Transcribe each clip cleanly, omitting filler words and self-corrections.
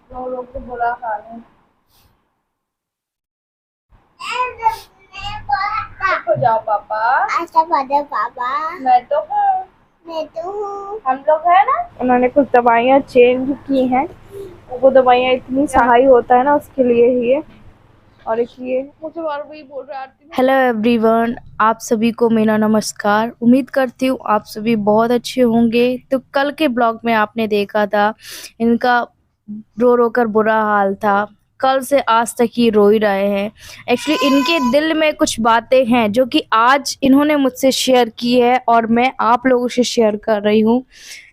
लोग तो बुरा हाल है। चुप हो जाओ पापा। अच्छा फादर पापा। मैं तो हूँ। मैं तो हूँ। हम लोग है ना। उन्होंने कुछ दवाइयाँ चेंज की हैं। वो दवाइयाँ इतनी सहाय होता है ना उसके लिए ही है। और एक ये मुझे बार वही बोल रहा है। हेलो एवरीवन, आप सभी को मेरा नमस्कार। उम्मीद करती हूँ आप सभी बहुत अच्छे होंगे। तो कल के ब्लॉग में आपने देखा था इनका रो रो कर बुरा हाल था। कल से आज तक ही रो ही रहे हैं। एक्चुअली इनके दिल में कुछ बातें हैं जो कि आज इन्होंने मुझसे शेयर की है और मैं आप लोगों से शेयर कर रही हूँ।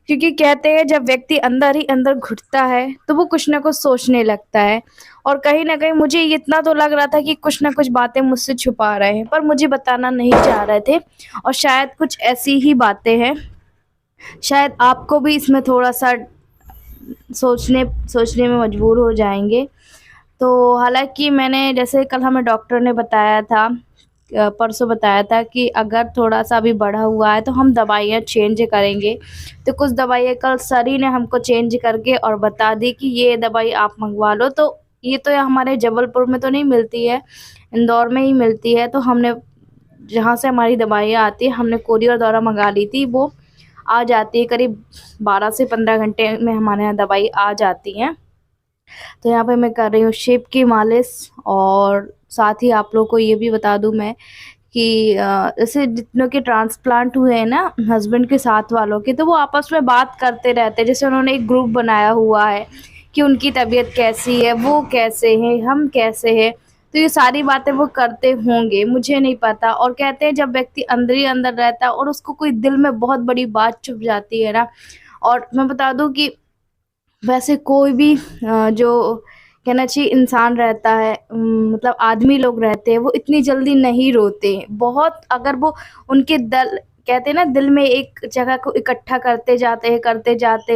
क्योंकि कहते हैं जब व्यक्ति अंदर ही अंदर घुटता है तो वो कुछ ना कुछ सोचने लगता है। और कहीं न कहीं मुझे ये इतना तो लग रहा था कि कुछ ना कुछ बातें मुझसे छुपा रहे हैं, पर मुझे बताना नहीं चाह रहे थे। और शायद कुछ ऐसी ही बातें हैं। शायद आपको भी इसमें थोड़ा-सा सोचने सोचने में मजबूर हो जाएँगे। तो हालाँकि मैंने जैसे कल हमें डॉक्टर ने बताया था, परसों बताया था कि अगर थोड़ा-सा अभी बढ़ा हुआ है तो हम दवाइयाँ चेंज करेंगे। तो कुछ दवाइयाँ कल सर ही ने हमको चेंज करके और बता दी कि ये दवाई आप मँगवा लो। तो ये तो हमारे जबलपुर में तो नहीं मिलती है, इंदौर में ही मिलती है। तो हमने जहाँ से हमारी दवाइयाँ आती हैं हमने कोरियर द्वारा मँगा ली थी। वो आ जाती है करीब 12 से 15 घंटे में हमारे यहाँ दवाई आ जाती हैं। तो यहाँ पे मैं कर रही हूँ शिव की मालिश। और साथ ही आप लोगों को ये भी बता दूँ मैं कि जैसे जितनों के ट्रांसप्लांट हुए हैं ना हस्बैंड के साथ वालों के, तो वो आपस में बात करते रहते हैं। जैसे उन्होंने एक ग्रुप बनाया हुआ है कि उनकी तबीयत कैसी है, वो कैसे हैं, हम कैसे हैं। तो ये सारी बातें वो करते होंगे, मुझे नहीं पता। और कहते हैं जब व्यक्ति अंदर ही अंदर रहता है और उसको कोई दिल में बहुत बड़ी बात चुभ जाती है ना। और मैं बता दूँ कि वैसे कोई भी जो कहना चाहिए इंसान रहता है, मतलब आदमी लोग रहते हैं वो इतनी जल्दी नहीं रोते हैं। बहुत अगर वो उनके दल कहते हैं ना दिल में एक जगह को इकट्ठा करते जाते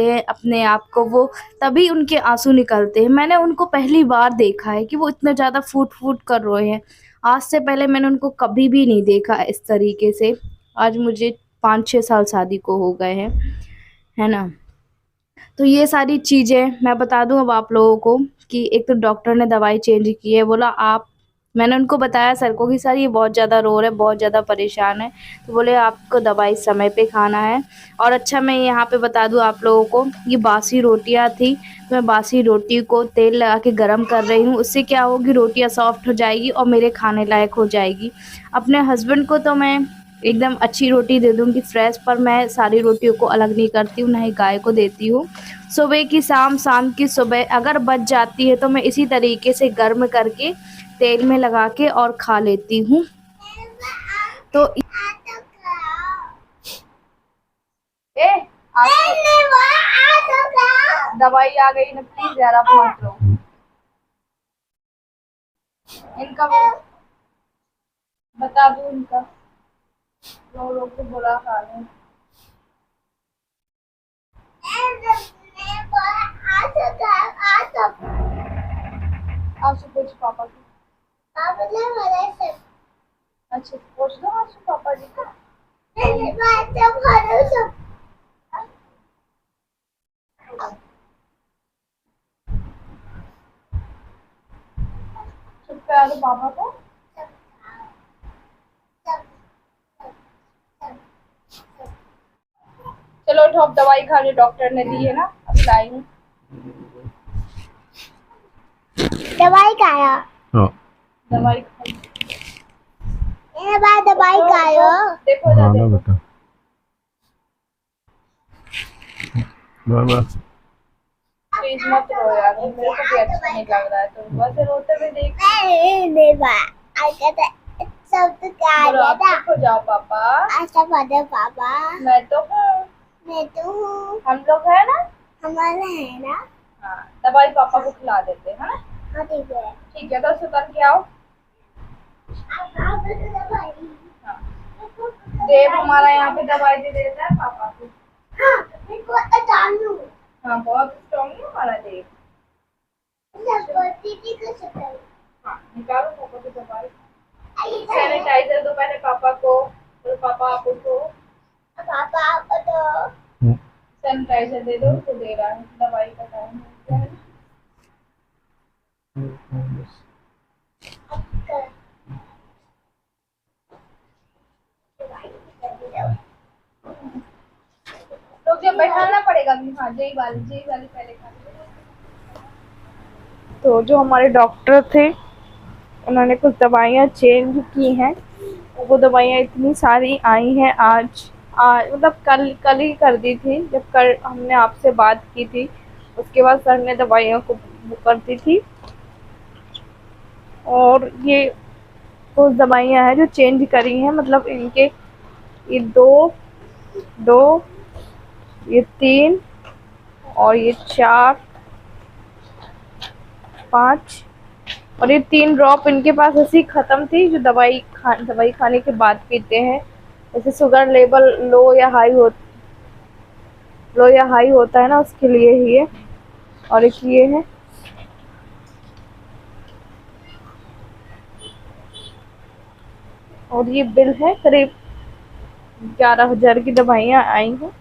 हैं अपने आप को, वो तभी उनके आंसू निकलते हैं। मैंने उनको पहली बार देखा है कि वो इतना ज़्यादा फूट-फूट कर रोए हैं। आज से पहले मैंने उनको कभी भी नहीं देखा इस तरीके से। आज मुझे 5-6 साल शादी को हो गए हैं, है ना? तो ये सारी चीज़ें मैं बता दूँ अब आप लोगों को कि एक तो डॉक्टर ने दवाई चेंज की है, बोला आप। मैंने उनको बताया सर को कि सर ये बहुत ज़्यादा रो रहा है, बहुत ज़्यादा परेशान है। तो बोले आपको दवाई समय पे खाना है। और अच्छा मैं यहाँ पे बता दूँ आप लोगों को, ये बासी रोटियाँ थी, तो मैं बासी रोटी को तेल लगा के गरम कर रही हूँ। उससे क्या होगी रोटियाँ सॉफ्ट हो जाएगी और मेरे खाने लायक हो जाएगी। अपने हस्बैंड को तो मैं एकदम अच्छी रोटी दे दूँगी फ्रेश, पर मैं सारी रोटियों को अलग नहीं करती हूँ, ना ही गाय को देती हूँ। सुबह की शाम, शाम की सुबह अगर बच जाती है तो मैं इसी तरीके से गर्म करके तेल में लगा के और खा लेती हूँ। तो ए दवाई आ गई ना, प्लीज यार आप मत लो। इनका बता दो इनका लोग तो बुरा हाल है। आपसे पूछ पापा की। अच्छा पूछ दो आपसे पापा जी का। चुप करा दो पापा को। चलो उठो, अब दवाई खा लो, डॉक्टर ने दी है ना, अब लाई हूँ। दवाई खाया। हाँ दवाई खा लो। दवाई खायो। देखो जा हाँ ना देखो। बेटा बाबा प्लीज मत रो यार, मेरे को भी अच्छा नहीं लग रहा है तुमको ऐसे रोते हुए देख। सब तो क्या बोलो आप चुप हो जाओ पापा। अच्छा फादर पापा। मैं तो हूँ। मैं तो हूँ। हम लोग है ना। हमारा है ना। हाँ दवाई पापा को खिला देते हैं ना। हाँ ठीक है। ठीक है तो सुतर के आओ। हाँ देव हमारा यहाँ पे दवाई दे देता है पापा को। हाँ बहुत स्ट्रॉन्ग है हमारा देव। हाँ निकालो पापा की दवाई। सैनिटाइजर दो पहले पापा को, फिर पापा आप उठो। पापा आपको तो सैनिटाइजर दे दो, तो दे रहा है, दवाई का टाइम हो गया है। तो क्या बैठाना पड़ेगा अभी? हाँ, जेई वाली पहले खा लो। तो जो हमारे डॉक्टर थे उन्होंने कुछ दवाइयाँ चेंज की हैं। वो दवाइयाँ इतनी सारी आई हैं आज मतलब कल कल ही कर दी थी, जब कल हमने आपसे बात की थी उसके बाद सर ने दवाइयों को वो कर दी थी। और ये कुछ दवाइयाँ हैं जो चेंज करी हैं, मतलब इनके ये दो, ये 3 और ये 4, 5 और ये 3 ड्रॉप इनके पास ऐसी ख़त्म थी जो दवाई खाने के बाद पीते हैं। जैसे शुगर लेवल लो या हाई होता है ना, उसके लिए ही है। और एक ये है, और ये बिल है करीब 11,000 की दवाइयाँ आई हैं।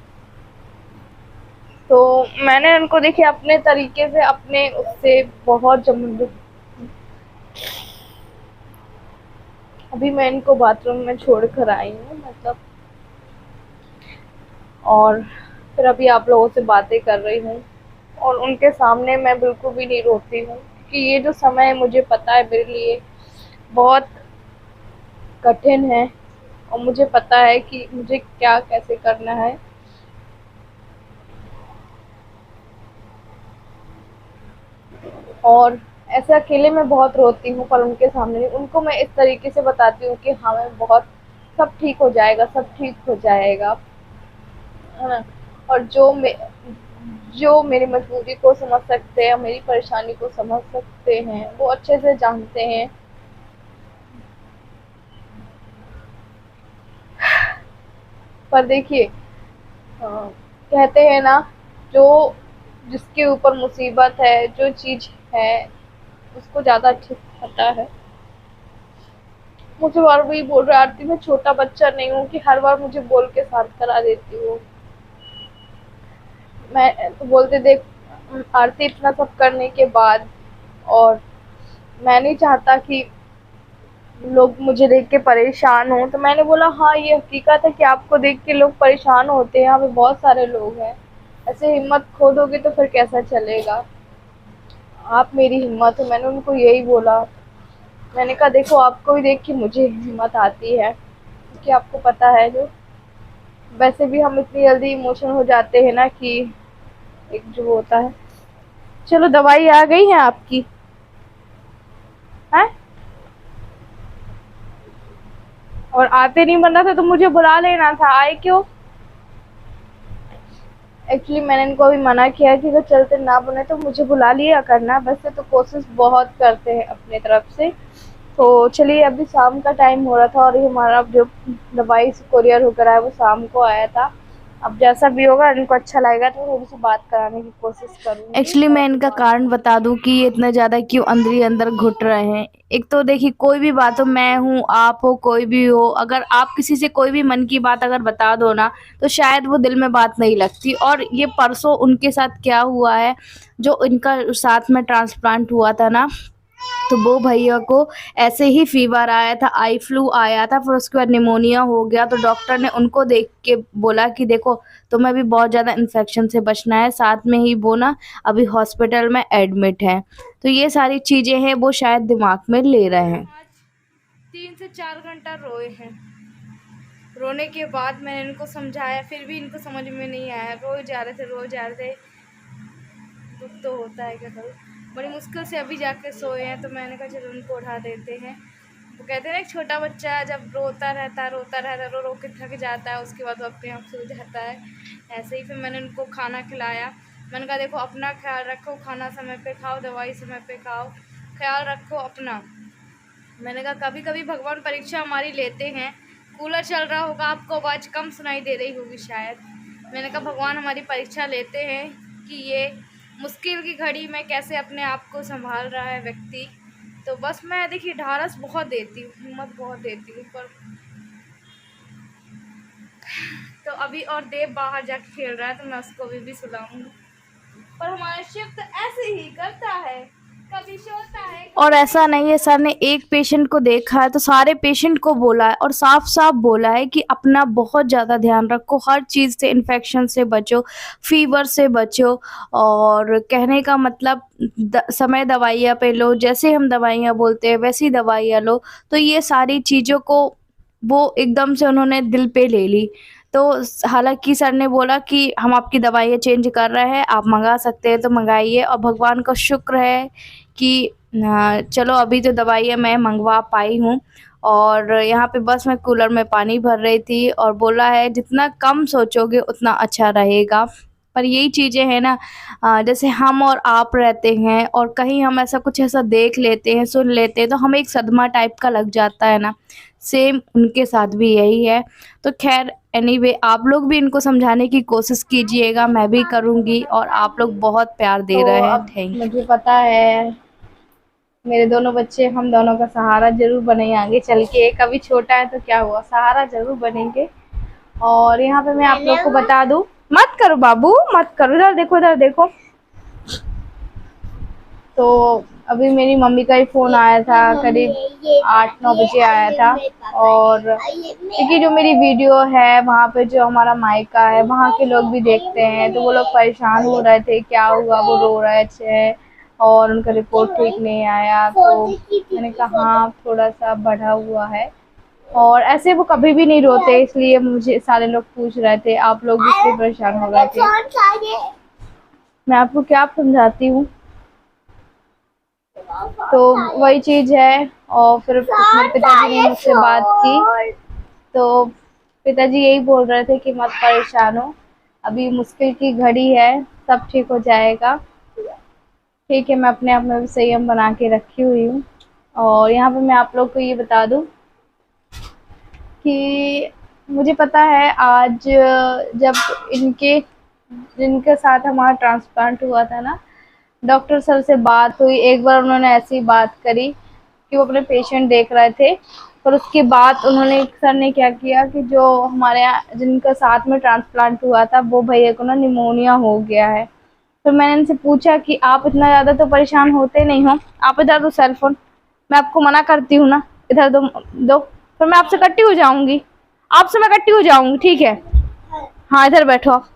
तो मैंने उनको देखिए अपने तरीके से अपने उससे बहुत जम अभी मैं इनको बाथरूम में छोड़ कर आई हूँ, मतलब। और फिर अभी आप लोगों से बातें कर रही हूँ और उनके सामने मैं बिल्कुल भी नहीं रोती हूँ, क्योंकि ये जो समय है मुझे पता है मेरे लिए बहुत कठिन है और मुझे पता है कि मुझे क्या कैसे करना है। और ऐसे अकेले मैं बहुत रोती हूँ, पर उनके सामने नहीं। उनको मैं इस तरीके से बताती हूँ कि हाँ मैं बहुत सब ठीक हो जाएगा, सब ठीक हो जाएगा, है ना। और जो मेरी मजबूरी को समझ सकते हैं, मेरी परेशानी को समझ सकते हैं, वो अच्छे से जानते हैं। पर देखिए, कहते हैं ना, जो जिसके ऊपर मुसीबत है, जो चीज़ है, उसको ज़्यादा अच्छे से पता है। मुझे बार वही बोल रहा है, आरती मैं छोटा बच्चा नहीं हूँ कि हर बार मुझे बोल के शांत करा देती हूँ। मैं तो बोलते देख आरती, इतना सब करने के बाद और मैं नहीं चाहता कि लोग मुझे देख के परेशान हों। तो मैंने बोला हाँ, ये हकीकत है कि आपको देख के लोग परेशान होते हैं, यहाँ पे बहुत सारे लोग हैं। ऐसे हिम्मत खो दोगे तो फिर कैसा चलेगा। आप मेरी हिम्मत हो, मैंने उनको यही बोला। मैंने कहा देखो, आपको भी देख के मुझे हिम्मत आती है, क्योंकि आपको पता है जो वैसे भी हम इतनी जल्दी इमोशन हो जाते हैं ना कि एक जो होता है। चलो, दवाई आ गई है आपकी? है? और आते नहीं बन रहा था तो मुझे बुला लेना था, आए क्यों? एक्चुअली मैंने इनको अभी मना किया कि अगर चलते ना बने तो मुझे बुला लिया करना। वैसे तो कोशिश बहुत करते हैं अपने तरफ से। तो चलिए, अभी शाम का टाइम हो रहा था और ये हमारा जो दवाई कोरियर होकर आया वो शाम को आया था। अब जैसा भी होगा, इनको अच्छा लगेगा तो थोड़ी सी बात कराने की कोशिश करूंगी एक्चुअली और मैं फिर इनका बात कारण करूंगी। बता दूं कि ये इतना ज़्यादा क्यों अंदर ही अंदर घुट रहे हैं। एक तो देखिए, कोई भी बात हो, मैं हूँ, आप हो, कोई भी हो, अगर आप किसी से कोई भी मन की बात अगर बता दो ना, तो शायद वो दिल में बात नहीं लगती। और ये परसों उनके साथ क्या हुआ है, जो इनका साथ में ट्रांसप्लांट हुआ था ना, तो वो भैया को ऐसे ही फीवर आया था, आई फ्लू आया था, फिर उसके बाद निमोनिया हो गया। तो डॉक्टर ने उनको देख के बोला कि देखो, तुम्हें भी बहुत ज़्यादा इन्फेक्शन से बचना है। साथ में ही वो ना अभी हॉस्पिटल में एडमिट है। तो ये सारी चीज़ें हैं, वो शायद दिमाग में ले रहे हैं। आज 3 से 4 घंटा रोए हैं। रोने के बाद मैंने इनको समझाया, फिर भी इनको समझ में नहीं आया। रोज जा रहे थे, रोज जा रहे थे। दुख तो होता है, क्या करूँ। बड़ी मुश्किल से अभी जाके सोए हैं, तो मैंने कहा चलो उनको उठा देते हैं। वो कहते हैं ना, एक छोटा बच्चा जब रोता रहता है, रो रो के थक जाता है, उसके बाद वो अपने आप सो जाता है। ऐसे ही फिर मैंने उनको खाना खिलाया। मैंने कहा देखो, अपना ख्याल रखो, खाना समय पे खाओ, दवाई समय पे खाओ, ख्याल रखो अपना। मैंने कहा कभी कभी भगवान परीक्षा हमारी लेते हैं। कूलर चल रहा होगा, आपको आवाज़ कम सुनाई दे रही होगी शायद। मैंने कहा भगवान हमारी परीक्षा लेते हैं कि ये मुश्किल की घड़ी में कैसे अपने आप को संभाल रहा है व्यक्ति। तो बस मैं देखिए ढाढ़स बहुत देती हूँ, हिम्मत बहुत देती हूँ, पर तो अभी और देव बाहर जाके खेल रहा है तो मैं उसको भी सुलाऊंगी। पर हमारा शिव तो ऐसे ही करता है, और ऐसा नहीं है, सर ने एक पेशेंट को देखा है तो सारे पेशेंट को बोला है और साफ साफ बोला है कि अपना बहुत ज़्यादा ध्यान रखो, हर चीज़ से, इन्फेक्शन से बचो, फीवर से बचो। और कहने का मतलब समय दवाइयाँ पे लो, जैसे हम दवाइयाँ बोलते हैं वैसी दवाइयाँ लो। तो ये सारी चीज़ों को वो एकदम से उन्होंने दिल पे ले ली। तो हालाँकि सर ने बोला कि हम आपकी दवाइयाँ चेंज कर रहे हैं, आप मँगा सकते हैं तो मँगाइए। और भगवान का शुक्र है कि चलो अभी तो दवाइयाँ मैं मँगवा पाई हूँ। और यहाँ पे बस मैं कूलर में पानी भर रही थी और बोला है जितना कम सोचोगे उतना अच्छा रहेगा। पर यही चीज़ें हैं ना, जैसे हम और आप रहते हैं और कहीं हम ऐसा कुछ ऐसा देख लेते हैं, सुन लेते हैं तो हमें एक सदमा टाइप का लग जाता है ना, सेम उनके साथ भी यही है। तो ख़ैर एनीवे आप लोग भी इनको समझाने की कोशिश कीजिएगा, मैं भी करूँगी। और आप लोग बहुत प्यार दे तो रहे हैं, अब थैंक यू। मुझे पता है मेरे दोनों बच्चे हम दोनों का सहारा ज़रूर बनेंगे आगे चल के। कभी छोटा है तो क्या हुआ, सहारा ज़रूर बनेंगे। और यहाँ पे मैं आप लोग को बता दूँ, मत करो बाबू, मत करो, इधर देखो, इधर देखो। तो अभी मेरी मम्मी का ही फ़ोन आया था, करीब 8-9 बजे आया था। और क्योंकि जो मेरी वीडियो है वहाँ पे जो हमारा मायका है वहाँ के लोग भी देखते हैं, तो वो लोग परेशान हो रहे थे, क्या हुआ, वो रो रहे थे और उनका रिपोर्ट ठीक नहीं आया। तो मैंने कहा हाँ थोड़ा सा बढ़ा हुआ है। और ऐसे वो कभी भी नहीं रोते, इसलिए मुझे सारे लोग पूछ रहे थे, आप लोग भी इसलिए परेशान हो रहे थे। मैं आपको क्या समझाती हूँ। तो वही चीज़ है। और फिर मेरे पिताजी ने मुझसे बात की, तो पिताजी यही बोल रहे थे कि मत परेशान हो, अभी मुश्किल की घड़ी है, सब ठीक हो जाएगा। ठीक है, मैं अपने आप में भी संयम बना के रखी हुई हूँ। और यहाँ पे मैं आप लोग को ये बता दूँ कि मुझे पता है आज जब जिनके साथ हमारा ट्रांसप्लांट हुआ था ना, डॉक्टर सर से बात हुई, एक बार उन्होंने ऐसी बात करी कि वो अपने पेशेंट देख रहे थे। पर उसके बाद उन्होंने, सर ने क्या किया कि जो हमारे यहाँ जिनका साथ में ट्रांसप्लांट हुआ था वो भैया को ना निमोनिया हो गया है। तो मैंने इनसे पूछा कि आप इतना ज़्यादा तो परेशान होते नहीं हो, आप इधर दो सेल फोन, मैं आपको मना करती हूँ ना, इधर दो फिर मैं आपसे कट्टी हो जाऊँगी, आपसे मैं कट्टी हो जाऊँगी, ठीक है। हाँ इधर बैठो आप।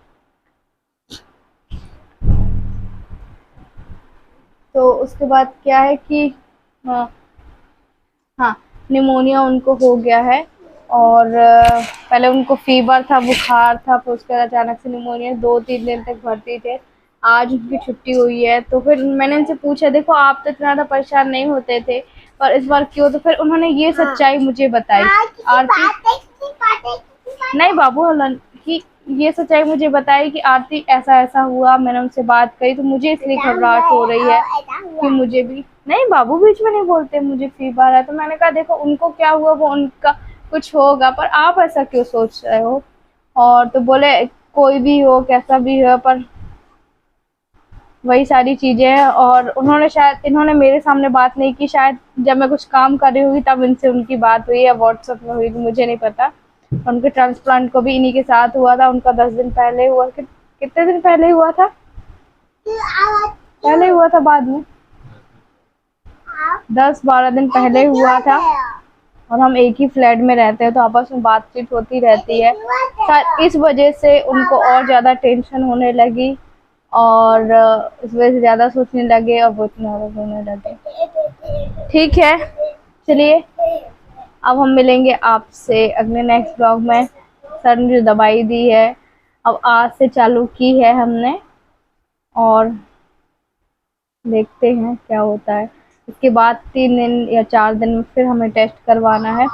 तो उसके बाद क्या है कि हाँ, हाँ निमोनिया उनको हो गया है। और पहले उनको फीवर था, बुखार था, फिर उसके बाद अचानक से निमोनिया, 2-3 दिन तक भर्ती थे। आज उनकी छुट्टी हुई है। तो फिर मैंने उनसे पूछा, देखो आप तो इतना ज़्यादा परेशान नहीं होते थे पर इस बार क्यों? तो फिर उन्होंने ये सच्चाई मुझे बताई। आरती नहीं बाबू हलन कि ये सच्चाई मुझे बताई कि आरती ऐसा ऐसा हुआ। मैंने उनसे बात करी तो मुझे इसलिए घबराहट हो रही है कि मुझे भी, नहीं बाबू बीच में नहीं बोलते, मुझे फीवर है। तो मैंने कहा देखो उनको क्या हुआ वो उनका कुछ होगा, पर आप ऐसा क्यों सोच रहे हो? और तो बोले कोई भी हो, कैसा भी हो, पर वही सारी चीज़ें हैं। और उन्होंने शायद, इन्होंने मेरे सामने बात नहीं की, शायद जब मैं कुछ काम कर रही होगी तब इनसे उनकी बात हुई या व्हाट्सएप में हुई, मुझे नहीं पता। उनके ट्रांसप्लांट को भी इन्हीं के साथ हुआ था, उनका 10 दिन पहले हुआ। कितने दिन पहले हुआ था? पहले हुआ था, बाद में 10-12 दिन पहले हुआ था। और हम एक ही फ्लैट में रहते हैं तो आपस में बातचीत होती रहती है। शायद इस वजह से उनको और ज़्यादा टेंशन होने लगी और इस वजह से ज़्यादा सोचने लगे और वो इतना रोने लगे। ठीक है, चलिए अब हम मिलेंगे आपसे अगले नेक्स्ट ब्लॉग में। सर ने जो दवाई दी है अब आज से चालू की है हमने, और देखते हैं क्या होता है। इसके बाद 3 दिन या 4 दिन में फिर हमें टेस्ट करवाना है।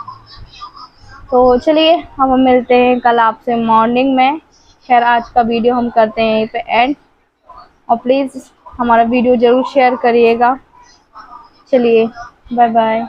तो चलिए हम मिलते हैं कल आपसे मॉर्निंग में। खैर आज का वीडियो हम करते हैं यहीं पे एंड, और प्लीज़ हमारा वीडियो ज़रूर शेयर करिएगा। चलिए बाय बाय।